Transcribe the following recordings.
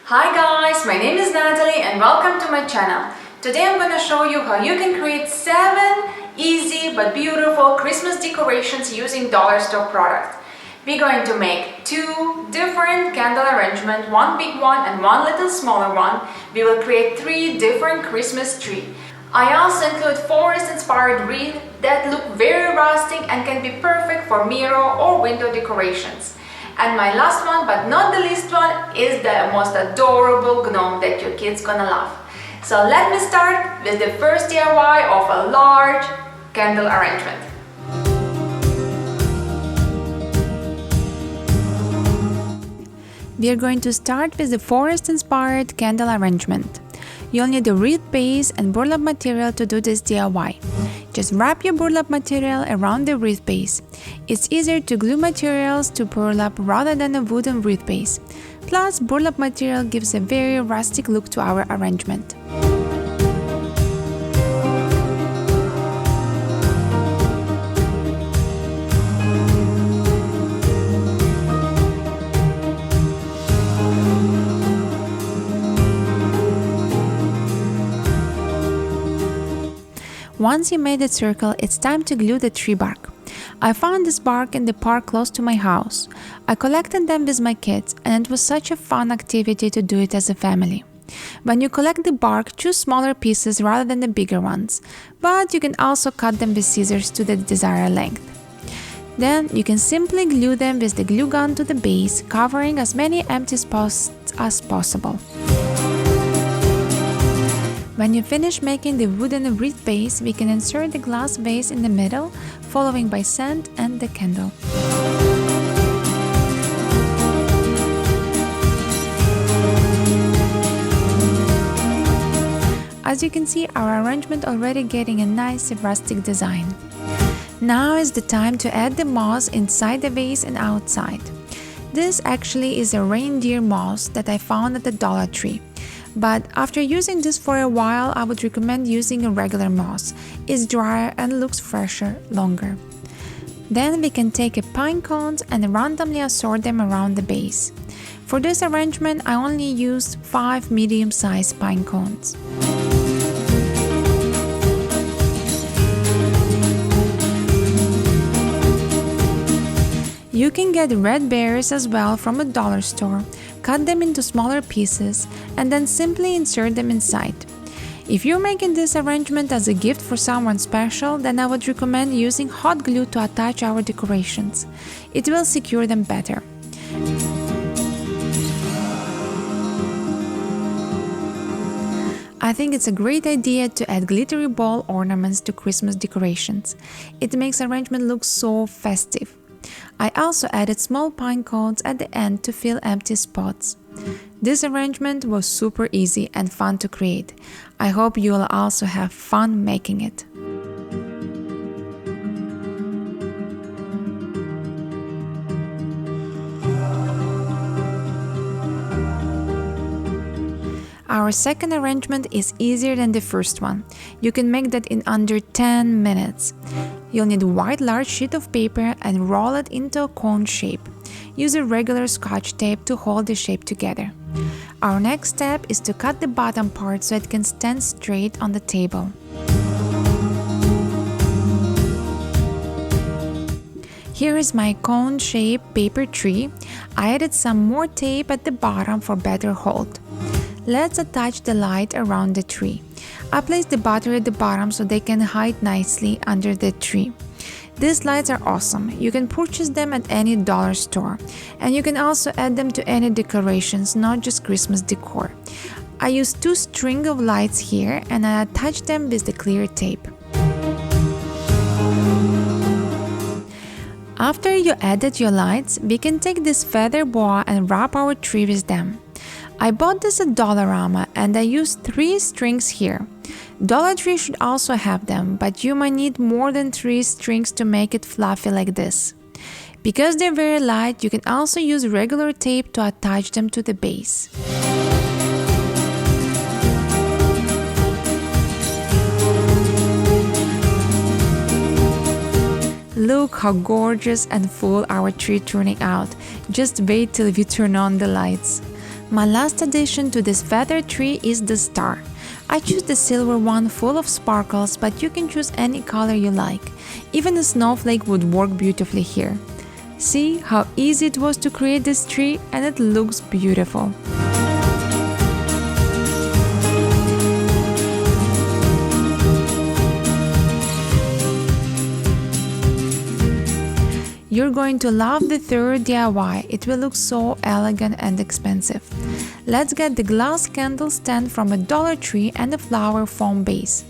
Hi guys, my name is Natalie and welcome to my channel. Today I'm gonna show you how you can create 7 easy but beautiful Christmas decorations using dollar store product. We're going to make 2 different candle arrangements, one big one and one little smaller one. We will create 3 different Christmas trees. I also include forest inspired wreaths that look very rustic and can be perfect for mirror or window decorations. And my last one, but not the least one, is the most adorable gnome that your kids gonna love. So let me start with the first DIY of a large candle arrangement. We are going to start with the forest-inspired candle arrangement. You'll need a wreath base and burlap material to do this DIY. Just wrap your burlap material around the wreath base. It's easier to glue materials to burlap rather than a wooden wreath base. Plus, burlap material gives a very rustic look to our arrangement. Once you made a circle, it's time to glue the tree bark. I found this bark in the park close to my house. I collected them with my kids and it was such a fun activity to do it as a family. When you collect the bark, choose smaller pieces rather than the bigger ones, but you can also cut them with scissors to the desired length. Then you can simply glue them with the glue gun to the base, covering as many empty spots as possible. When you finish making the wooden wreath base, we can insert the glass vase in the middle, following by scent and the candle. As you can see, our arrangement already getting a nice rustic design. Now is the time to add the moss inside the vase and outside. This actually is a reindeer moss that I found at the Dollar Tree. But after using this for a while, I would recommend using a regular moss. It's drier and looks fresher longer. Then we can take a pine cones and randomly assort them around the base. For this arrangement, I only used 5 medium-sized pine cones. You can get red berries as well from a dollar store. Cut them into smaller pieces and then simply insert them inside. If you're making this arrangement as a gift for someone special, then I would recommend using hot glue to attach our decorations. It will secure them better. I think it's a great idea to add glittery ball ornaments to Christmas decorations. It makes arrangement look so festive. I also added small pine cones at the end to fill empty spots. This arrangement was super easy and fun to create. I hope you will also have fun making it. Our second arrangement is easier than the first one. You can make that in under 10 minutes. You'll need a white large sheet of paper and roll it into a cone shape. Use a regular scotch tape to hold the shape together. Our next step is to cut the bottom part so it can stand straight on the table. Here is my cone shape paper tree. I added some more tape at the bottom for better hold. Let's attach the light around the tree. I placed the battery at the bottom so they can hide nicely under the tree. These lights are awesome. You can purchase them at any dollar store. And you can also add them to any decorations, not just Christmas decor. I used 2 strings of lights here and I attached them with the clear tape. After you added your lights, we can take this feather boa and wrap our tree with them. I bought this at Dollarama and I used 3 strings here. Dollar Tree should also have them, but you might need more than 3 strings to make it fluffy like this. Because they're very light, you can also use regular tape to attach them to the base. Look how gorgeous and full our tree turning out. Just wait till you turn on the lights. My last addition to this feather tree is the star. I choose the silver one full of sparkles, but you can choose any color you like. Even a snowflake would work beautifully here. See how easy it was to create this tree, and it looks beautiful. You're going to love the third DIY, it will look so elegant and expensive. Let's get the glass candle stand from a Dollar Tree and a flower foam base.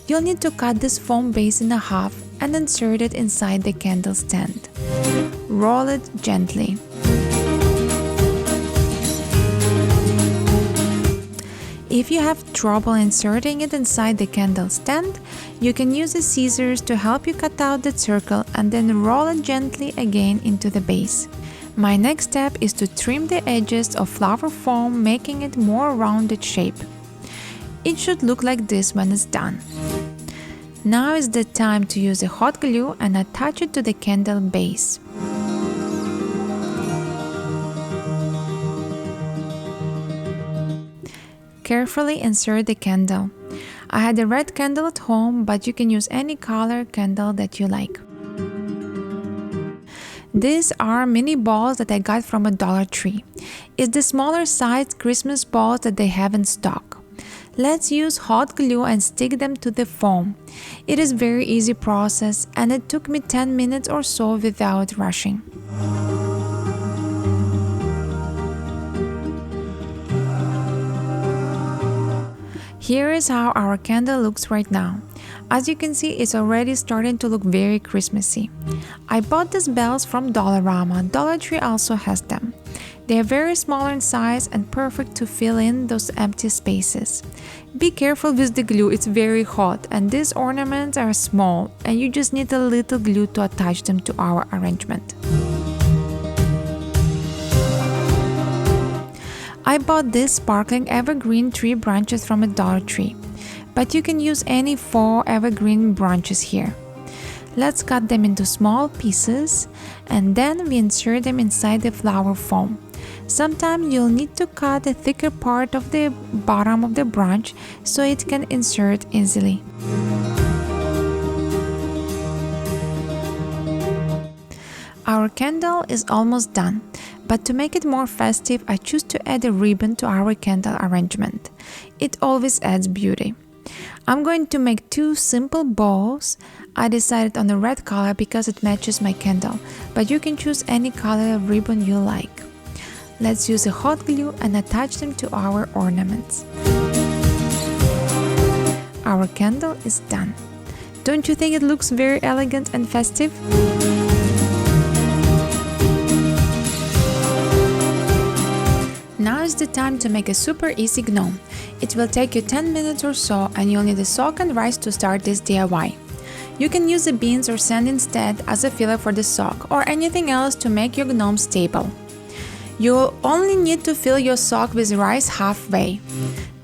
You'll need to cut this foam base in half and insert it inside the candle stand. Roll it gently. If you have trouble inserting it inside the candle stand, you can use the scissors to help you cut out the circle and then roll it gently again into the base. My next step is to trim the edges of flower foam, making it more rounded shape. It should look like this when it's done. Now is the time to use a hot glue and attach it to the candle base. Carefully insert the candle. I had a red candle at home, but you can use any color candle that you like. These are mini balls that I got from a Dollar Tree. It's the smaller size Christmas balls that they have in stock. Let's use hot glue and stick them to the foam. It is a very easy process, and it took me 10 minutes or so without rushing. Here is how our candle looks right now. As you can see, it's already starting to look very Christmassy. I bought these bells from Dollarama. Dollar Tree also has them. They are very small in size and perfect to fill in those empty spaces. Be careful with the glue, it's very hot, and these ornaments are small and you just need a little glue to attach them to our arrangement. I bought these sparkling evergreen tree branches from a Dollar Tree, but you can use any 4 evergreen branches here. Let's cut them into small pieces and then we insert them inside the flower foam. Sometimes you'll need to cut a thicker part of the bottom of the branch so it can insert easily. Our candle is almost done, but to make it more festive, I choose to add a ribbon to our candle arrangement. It always adds beauty. I'm going to make 2 simple bows. I decided on the red color because it matches my candle, but you can choose any color of ribbon you like. Let's use a hot glue and attach them to our ornaments. Our candle is done. Don't you think it looks very elegant and festive? Now is the time to make a super easy gnome. It will take you 10 minutes or so, and you'll need a sock and rice to start this DIY. You can use the beans or sand instead as a filler for the sock, or anything else to make your gnome stable. You'll only need to fill your sock with rice halfway.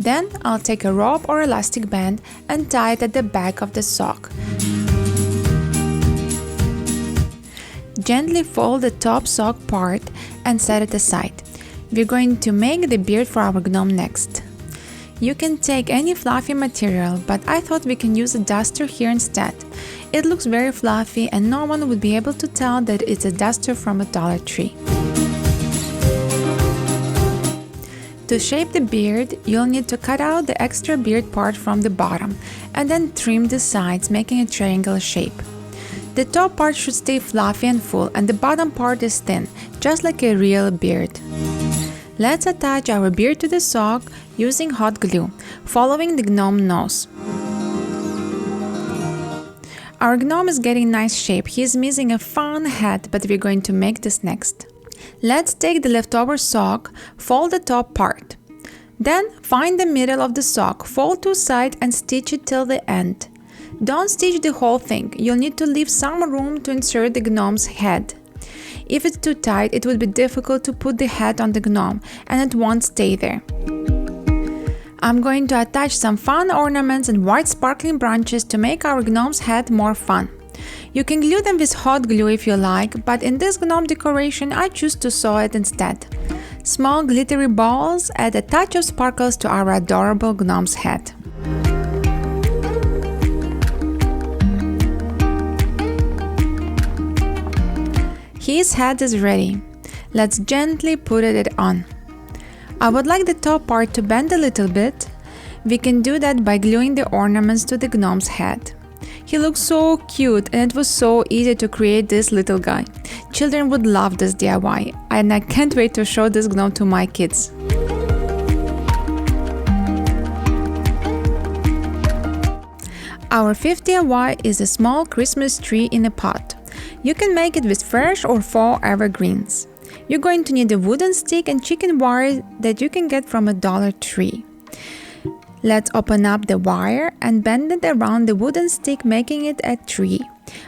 Then I'll take a rope or elastic band and tie it at the back of the sock. Gently fold the top sock part and set it aside. We're going to make the beard for our gnome next. You can take any fluffy material, but I thought we can use a duster here instead. It looks very fluffy and no one would be able to tell that it's a duster from a Dollar Tree. To shape the beard, you'll need to cut out the extra beard part from the bottom and then trim the sides, making a triangular shape. The top part should stay fluffy and full, and the bottom part is thin, just like a real beard. Let's attach our beard to the sock using hot glue, following the gnome nose. Our gnome is getting nice shape. He is missing a fun head, but we're going to make this next. Let's take the leftover sock, fold the top part. Then find the middle of the sock, fold 2 sides and stitch it till the end. Don't stitch the whole thing, you'll need to leave some room to insert the gnome's head. If it's too tight, it would be difficult to put the head on the gnome and it won't stay there. I'm going to attach some fun ornaments and white sparkling branches to make our gnome's head more fun. You can glue them with hot glue if you like, but in this gnome decoration I choose to sew it instead. Small glittery balls add a touch of sparkles to our adorable gnome's head. His head is ready. Let's gently put it on. I would like the top part to bend a little bit. We can do that by gluing the ornaments to the gnome's head. He looks so cute and it was so easy to create this little guy. Children would love this DIY and I can't wait to show this gnome to my kids. Our fifth DIY is a small Christmas tree in a pot. You can make it with fresh or fall evergreens. You're going to need a wooden stick and chicken wire that you can get from a Dollar Tree. Let's open up the wire and bend it around the wooden stick, making it a tree.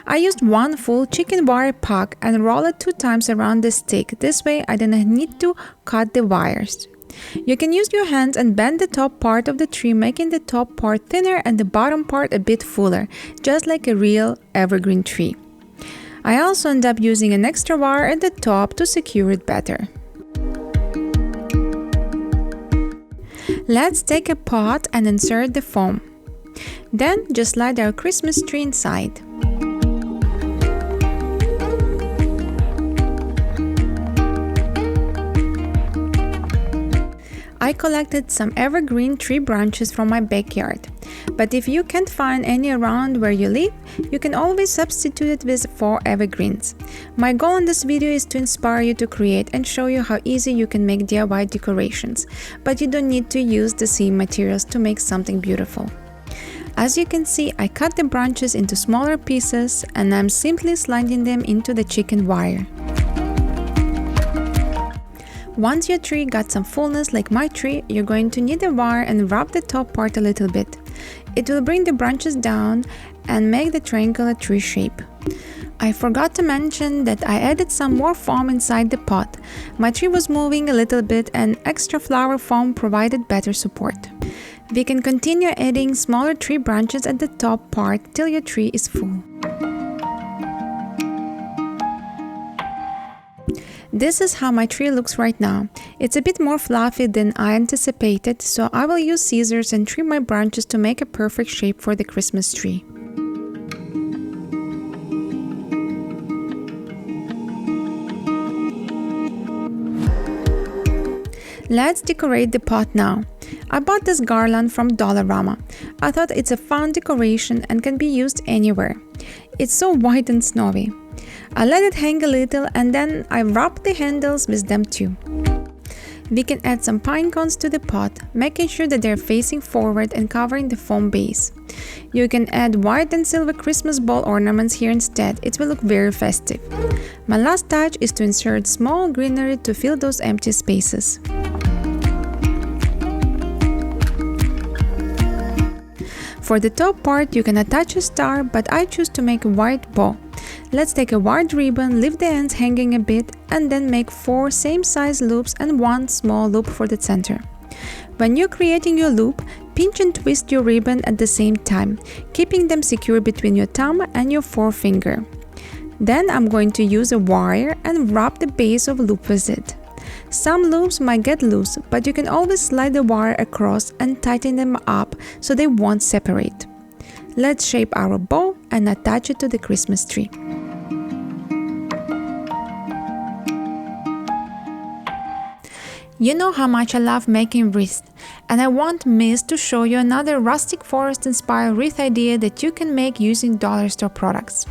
I used one full chicken wire puck and roll it 2 times around the stick. This way I didn't need to cut the wires. You can use your hands and bend the top part of the tree, making the top part thinner and the bottom part a bit fuller, just like a real evergreen tree. I also end up using an extra wire at the top to secure it better. Let's take a pot and insert the foam. Then just slide our Christmas tree inside. I collected some evergreen tree branches from my backyard, but if you can't find any around where you live, you can always substitute it with 4 evergreens. My goal in this video is to inspire you to create and show you how easy you can make DIY decorations, but you don't need to use the same materials to make something beautiful. As you can see, I cut the branches into smaller pieces and I'm simply sliding them into the chicken wire. Once your tree got some fullness like my tree, you're going to need a wire and wrap the top part a little bit. It will bring the branches down and make the triangular tree shape. I forgot to mention that I added some more foam inside the pot. My tree was moving a little bit and extra flower foam provided better support. We can continue adding smaller tree branches at the top part till your tree is full. This is how my tree looks right now. It's a bit more fluffy than I anticipated, so I will use scissors and trim my branches to make a perfect shape for the Christmas tree. Let's decorate the pot now. I bought this garland from Dollarama. I thought it's a fun decoration and can be used anywhere. It's so white and snowy. I let it hang a little and then I wrap the handles with them too. We can add some pine cones to the pot, making sure that they're facing forward and covering the foam base. You can add white and silver Christmas ball ornaments here instead. It will look very festive. My last touch is to insert small greenery to fill those empty spaces. For the top part, you can attach a star, but I choose to make a white bow. Let's take a white ribbon, leave the ends hanging a bit, and then make 4 same-size loops and 1 small loop for the center. When you're creating your loop, pinch and twist your ribbon at the same time, keeping them secure between your thumb and your forefinger. Then I'm going to use a wire and wrap the base of loop with it. Some loops might get loose, but you can always slide the wire across and tighten them up so they won't separate. Let's shape our bow and attach it to the Christmas tree. You know how much I love making wreaths, and I won't miss to show you another rustic forest-inspired wreath idea that you can make using dollar store products.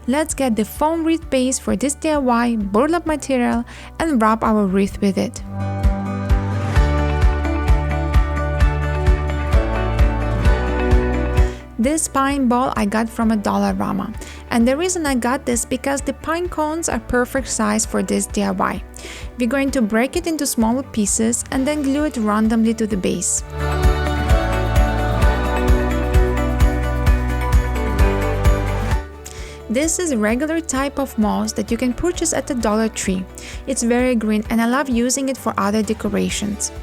Let's get the foam wreath base for this DIY, burlap material, and wrap our wreath with it. This pine ball I got from a Dollarama, and the reason I got this because the pine cones are perfect size for this DIY. We're going to break it into smaller pieces and then glue it randomly to the base. This is a regular type of moss that you can purchase at the Dollar Tree. It's very green and I love using it for other decorations.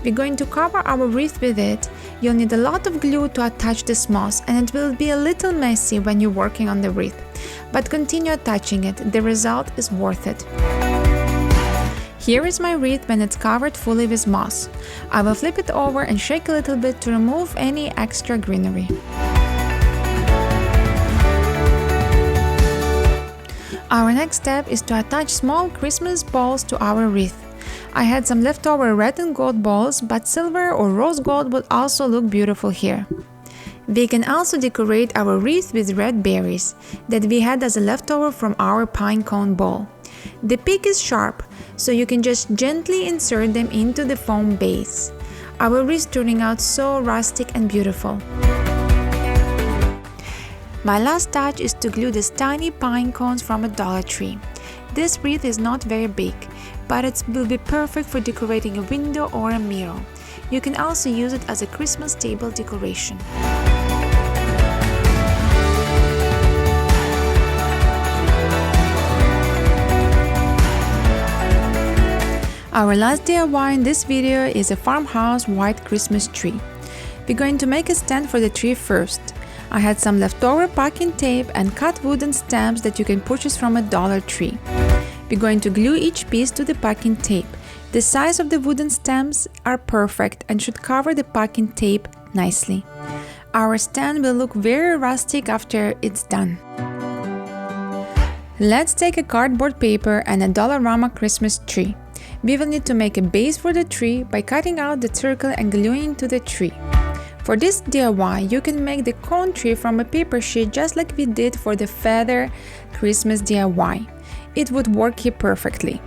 We're going to cover our wreath with it. You'll need a lot of glue to attach this moss and it will be a little messy when you're working on the wreath. But continue attaching it, the result is worth it. Here is my wreath when it's covered fully with moss. I will flip it over and shake a little bit to remove any extra greenery. Our next step is to attach small Christmas balls to our wreath. I had some leftover red and gold balls, but silver or rose gold would also look beautiful here. We can also decorate our wreath with red berries that we had as a leftover from our pine cone ball. The peak is sharp, so you can just gently insert them into the foam base. Our wreath is turning out so rustic and beautiful. My last touch is to glue these tiny pine cones from a Dollar Tree. This wreath is not very big, but it will be perfect for decorating a window or a mirror. You can also use it as a Christmas table decoration. Our last DIY in this video is a farmhouse white Christmas tree. We're going to make a stand for the tree first. I had some leftover packing tape and cut wooden stamps that you can purchase from a Dollar Tree. We're going to glue each piece to the packing tape. The size of the wooden stamps are perfect and should cover the packing tape nicely. Our stand will look very rustic after it's done. Let's take a cardboard paper and a Dollarama Christmas tree. We will need to make a base for the tree by cutting out the circle and gluing it to the tree. For this DIY, you can make the cone tree from a paper sheet just like we did for the feather Christmas DIY. It would work here perfectly.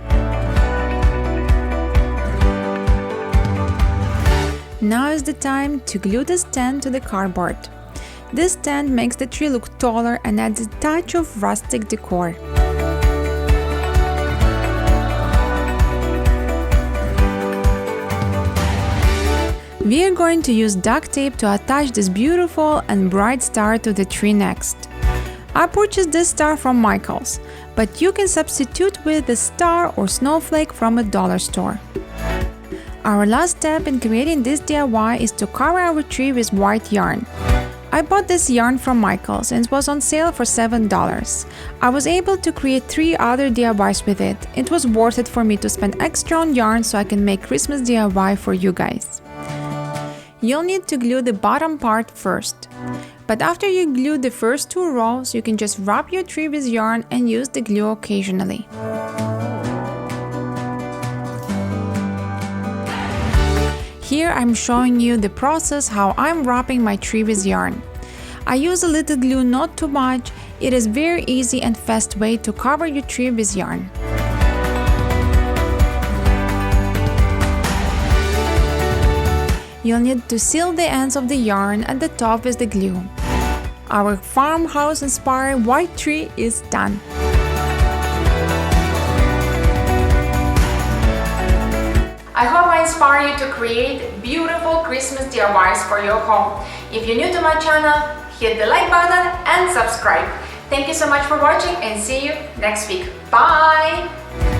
Now is the time to glue the stand to the cardboard. This stand makes the tree look taller and adds a touch of rustic decor. We are going to use duct tape to attach this beautiful and bright star to the tree next. I purchased this star from Michael's, but you can substitute with the star or snowflake from a dollar store. Our last step in creating this DIY is to cover our tree with white yarn. I bought this yarn from Michael's and it was on sale for $7. I was able to create 3 other DIYs with it. It was worth it for me to spend extra on yarn so I can make Christmas DIY for you guys. You'll need to glue the bottom part first. But after you glue the first 2 rows, you can just wrap your tree with yarn and use the glue occasionally. Here I'm showing you the process how I'm wrapping my tree with yarn. I use a little glue, not too much. It is very easy and fast way to cover your tree with yarn. You'll need to seal the ends of the yarn at the top with the glue. Our farmhouse inspired white tree is done. I hope I inspire you to create beautiful Christmas DIYs for your home. If you're new to my channel, hit the like button and subscribe. Thank you so much for watching and see you next week. Bye!